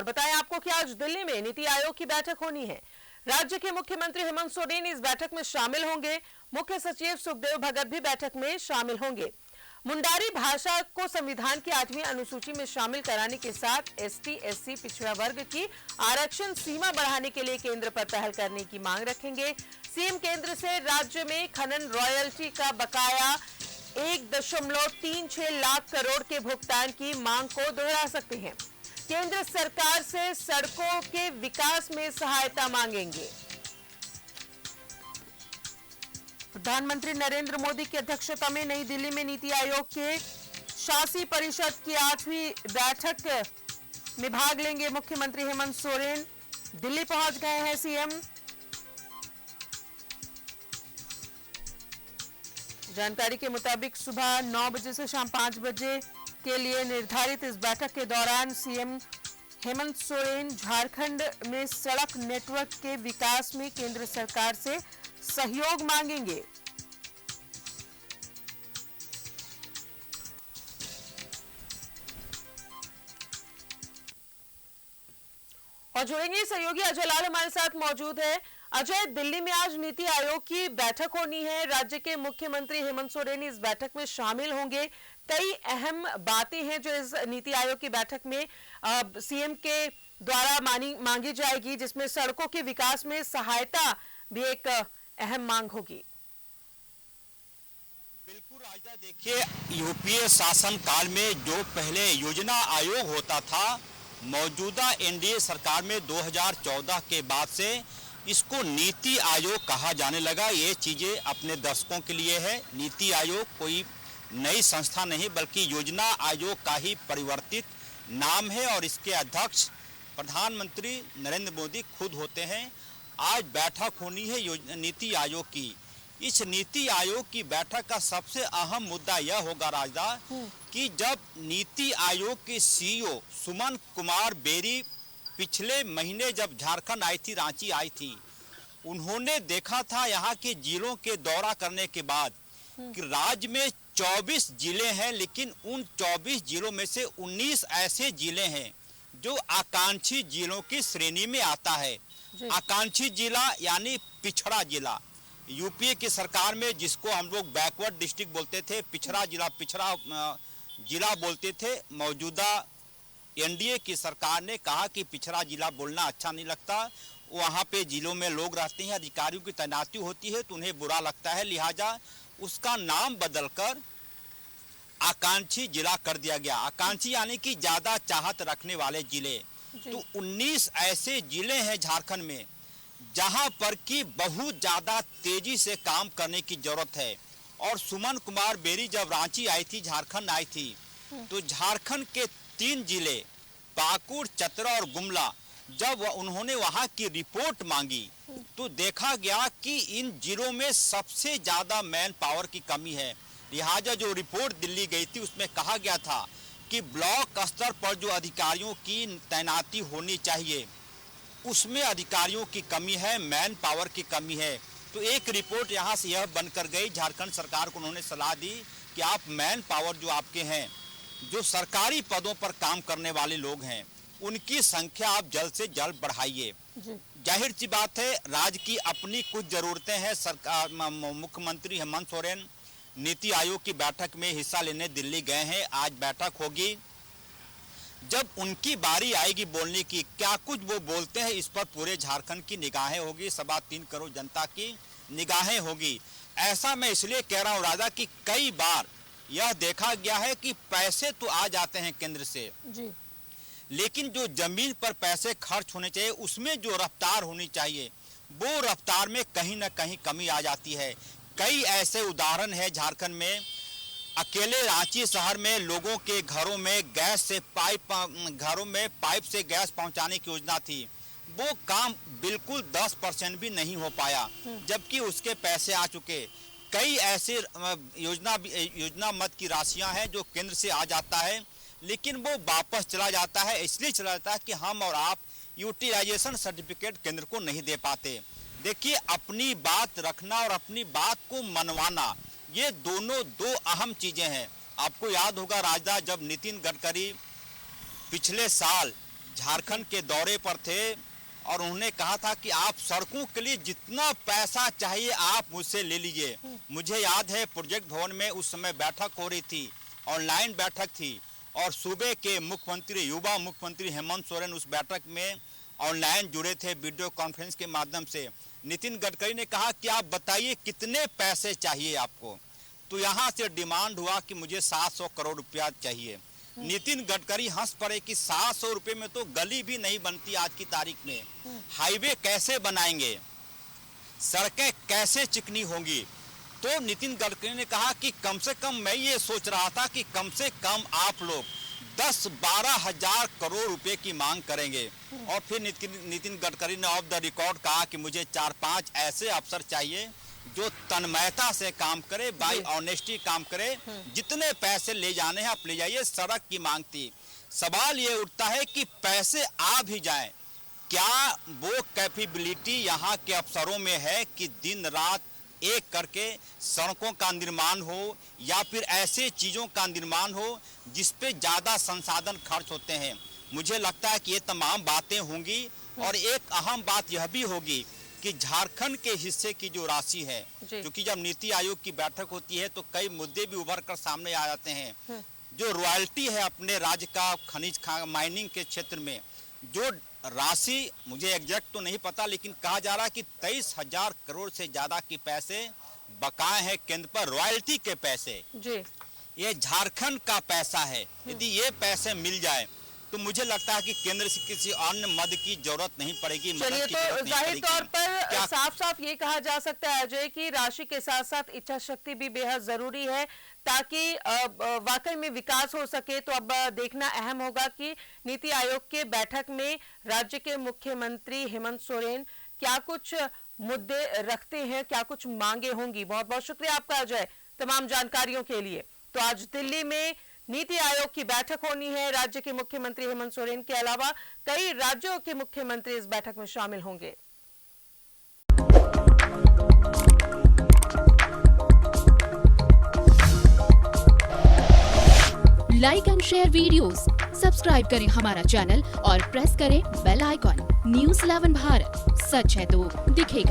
और बताएं आपको कि आज दिल्ली में नीति आयोग की बैठक होनी है। राज्य के मुख्यमंत्री हेमंत सोरेन इस बैठक में शामिल होंगे। मुख्य सचिव सुखदेव भगत भी बैठक में शामिल होंगे। मुंडारी भाषा को संविधान की 8वीं अनुसूची में शामिल कराने के साथ एसटी, एससी पिछड़ा वर्ग की आरक्षण सीमा बढ़ाने के लिए केंद्र पर पहल करने की मांग रखेंगे। सीएम केंद्र से राज्य में खनन रॉयल्टी का बकाया 1.36 लाख करोड़ के भुगतान की मांग को दोहरा सकते हैं। केंद्र सरकार से सड़कों के विकास में सहायता मांगेंगे। प्रधानमंत्री नरेंद्र मोदी की अध्यक्षता में नई दिल्ली में नीति आयोग के शासी परिषद की 8वीं बैठक में भाग लेंगे। मुख्यमंत्री हेमंत सोरेन दिल्ली पहुंच गए हैं। सीएम जानकारी के मुताबिक सुबह 9 बजे से शाम 5 बजे के लिए निर्धारित इस बैठक के दौरान सीएम हेमंत सोरेन झारखंड में सड़क नेटवर्क के विकास में केंद्र सरकार से सहयोग मांगेंगे। और जुड़ेंगे सहयोगी अजय लाल हमारे साथ मौजूद है। अजय, दिल्ली में आज नीति आयोग की बैठक होनी है। राज्य के मुख्यमंत्री हेमंत सोरेन इस बैठक में शामिल होंगे। कई अहम बातें हैं जो इस नीति आयोग की बैठक में सीएम के द्वारा मांगी जाएगी, जिसमें सड़कों के विकास में सहायता भी एक अहम मांग होगी। बिल्कुल राजा, देखिए यूपीए शासन काल में जो पहले योजना आयोग होता था, मौजूदा एनडीए सरकार में 2014 के बाद से इसको नीति आयोग कहा जाने लगा। ये चीज़ें अपने दर्शकों के लिए है। नीति आयोग कोई नई संस्था नहीं बल्कि योजना आयोग का ही परिवर्तित नाम है और इसके अध्यक्ष प्रधानमंत्री नरेंद्र मोदी खुद होते हैं। आज बैठक होनी है नीति आयोग की। इस नीति आयोग की बैठक का सबसे अहम मुद्दा यह होगा राजदा कि जब नीति आयोग के सीईओ सुमन कुमार बेरी पिछले महीने जब झारखंड आई थी, रांची आई थी, उन्होंने देखा था यहाँ के जिलों के दौरा करने के बाद कि राज्य में 24 जिले हैं, लेकिन उन 24 जिलों में से 19 ऐसे जिले हैं जो आकांक्षी जिलों की श्रेणी में आता है। आकांक्षी जिला यानी पिछड़ा जिला। यूपीए की सरकार में जिसको हम लोग बैकवर्ड डिस्ट्रिक्ट बोलते थे, पिछड़ा जिला बोलते थे। मौजूदा एनडीए की सरकार ने कहा कि पिछड़ा जिला बोलना अच्छा नहीं लगता। वहाँ पे जिलों में लोग रहते हैं, अधिकारियों की तैनाती होती है तो उन्हें बुरा लगता है, लिहाजा उसका नाम बदलकर आकांक्षी जिला कर दिया गया। आकांक्षी यानी कि ज़्यादा चाहत रखने वाले जिले। तो 19 ऐसे जिले हैं झारखंड में जहां पर कि बहुत ज़्यादा तेजी से काम करने की जरूरत है। और सुमन कुमार बेरी जब रांची आई थी, झारखंड आई थी, तो झारखंड के 3 जिले पाकुड़, चतरा और गुमला, जब उन्होंने वहां की रिपोर्ट मांगी तो देखा गया कि इन जिलों में सबसे ज़्यादा मैन पावर की कमी है। लिहाजा जो रिपोर्ट दिल्ली गई थी उसमें कहा गया था कि ब्लॉक स्तर पर जो अधिकारियों की तैनाती होनी चाहिए उसमें अधिकारियों की कमी है, मैन पावर की कमी है। तो एक रिपोर्ट यहाँ से यह बनकर गई, झारखंड सरकार को उन्होंने सलाह दी कि आप मैन पावर जो आपके हैं, जो सरकारी पदों पर काम करने वाले लोग हैं, उनकी संख्या आप जल्द से जल्द बढ़ाइए। जाहिर सी बात है, राज्य की अपनी कुछ ज़रूरतें हैं। सरकार मुख्यमंत्री हेमंत सोरेन नीति आयोग की बैठक में हिस्सा लेने दिल्ली गए हैं। आज बैठक होगी, जब उनकी बारी आएगी बोलने की, क्या कुछ वो बोलते हैं इस पर पूरे झारखंड की निगाहें होगी, 3.25 करोड़ जनता की निगाहें होगी। ऐसा मैं इसलिए कह रहा हूँ राजा कि कई बार यह देखा गया है कि पैसे तो आ जाते हैं केंद्र से जी, लेकिन जो जमीन पर पैसे खर्च होने चाहिए उसमें जो रफ्तार होनी चाहिए वो रफ्तार में कहीं ना कहीं कमी आ जाती है। कई ऐसे उदाहरण है झारखंड में। अकेले रांची शहर में लोगों के घरों में पाइप से गैस पहुंचाने की योजना थी, वो काम बिल्कुल 10% भी नहीं हो पाया, जबकि उसके पैसे आ चुके। कई ऐसे योजना मद की राशियां हैं जो केंद्र से आ जाता है लेकिन वो वापस चला जाता है। इसलिए चला जाता है कि हम और आप यूटिलाइजेशन सर्टिफिकेट केंद्र को नहीं दे पाते। देखिए, अपनी बात रखना और अपनी बात को मनवाना, ये दोनों दो अहम चीज़ें हैं। आपको याद होगा राजदा, जब नितिन गडकरी पिछले साल झारखंड के दौरे पर थे और उन्होंने कहा था कि आप सड़कों के लिए जितना पैसा चाहिए आप मुझसे ले लीजिए। मुझे याद है प्रोजेक्ट भवन में उस समय बैठक हो रही थी, ऑनलाइन बैठक थी और सूबे के मुख्यमंत्री, युवा मुख्यमंत्री हेमंत सोरेन उस बैठक में ऑनलाइन जुड़े थे वीडियो कॉन्फ्रेंस के माध्यम से। नितिन गडकरी ने कहा कि आप बताइए कितने पैसे चाहिए आपको, तो यहाँ से डिमांड हुआ कि मुझे 700 करोड़ रुपया चाहिए। नितिन गडकरी हंस पड़े कि 700 रुपये में तो गली भी नहीं बनती आज की तारीख में, हाईवे कैसे बनाएंगे, सड़कें कैसे चिकनी होंगी। तो नितिन गडकरी ने कहा कि कम से कम मैं ये सोच रहा था कि कम से कम आप लोग 10-12 हजार करोड़ रुपए की मांग करेंगे। और फिर नितिन गडकरी ने ऑफ द रिकॉर्ड कहा कि मुझे 4-5 ऐसे अफसर चाहिए जो तन्मयता से काम करे, बाई ऑनेस्टी काम करे, जितने पैसे ले जाने हैं आप ले जाइए। सड़क की मांग थी। सवाल ये उठता है कि पैसे आ भी जाएं, क्या वो कैपेबिलिटी यहाँ के अफसरों में है कि दिन रात एक करके सड़कों का निर्माण हो या फिर ऐसे चीज़ों का निर्माण हो जिस पे ज़्यादा संसाधन खर्च होते हैं। मुझे लगता है कि ये तमाम बातें होंगी और एक अहम बात यह भी होगी कि झारखंड के हिस्से की जो राशि है, क्योंकि जब नीति आयोग की बैठक होती है तो कई मुद्दे भी उभर कर सामने आ जाते हैं। जो रॉयल्टी है अपने राज्य का खनिज माइनिंग के क्षेत्र में, जो राशि मुझे एग्जैक्ट तो नहीं पता, लेकिन कहा जा रहा है कि 23,000 करोड़ से ज्यादा के पैसे बकाए हैं केंद्र पर, रॉयल्टी के पैसे जी। ये झारखंड का पैसा है। यदि ये पैसे मिल जाए तो मुझे लगता है कि केंद्र से किसी अन्य मद की जरूरत नहीं पड़ेगी। चलिए, तो जाहिर तौर पर साफ साफ ये कहा जा सकता है अजय कि राशि के साथ साथ इच्छा शक्ति भी बेहद जरूरी है ताकि वाकई में विकास हो सके। तो अब देखना अहम होगा कि नीति आयोग के बैठक में राज्य के मुख्यमंत्री हेमंत सोरेन क्या कुछ मुद्दे रखते हैं, क्या कुछ मांगे होंगी। बहुत बहुत शुक्रिया आपका अजय तमाम जानकारियों के लिए। तो आज दिल्ली में नीति आयोग की बैठक होनी है। राज्य के मुख्यमंत्री हेमंत सोरेन के अलावा कई राज्यों के मुख्यमंत्री इस बैठक में शामिल होंगे। Like and share videos, subscribe करें हमारा चैनल और प्रेस करें बेल आइकॉन। न्यूज़ 11 भारत, सच है तो दिखेगा।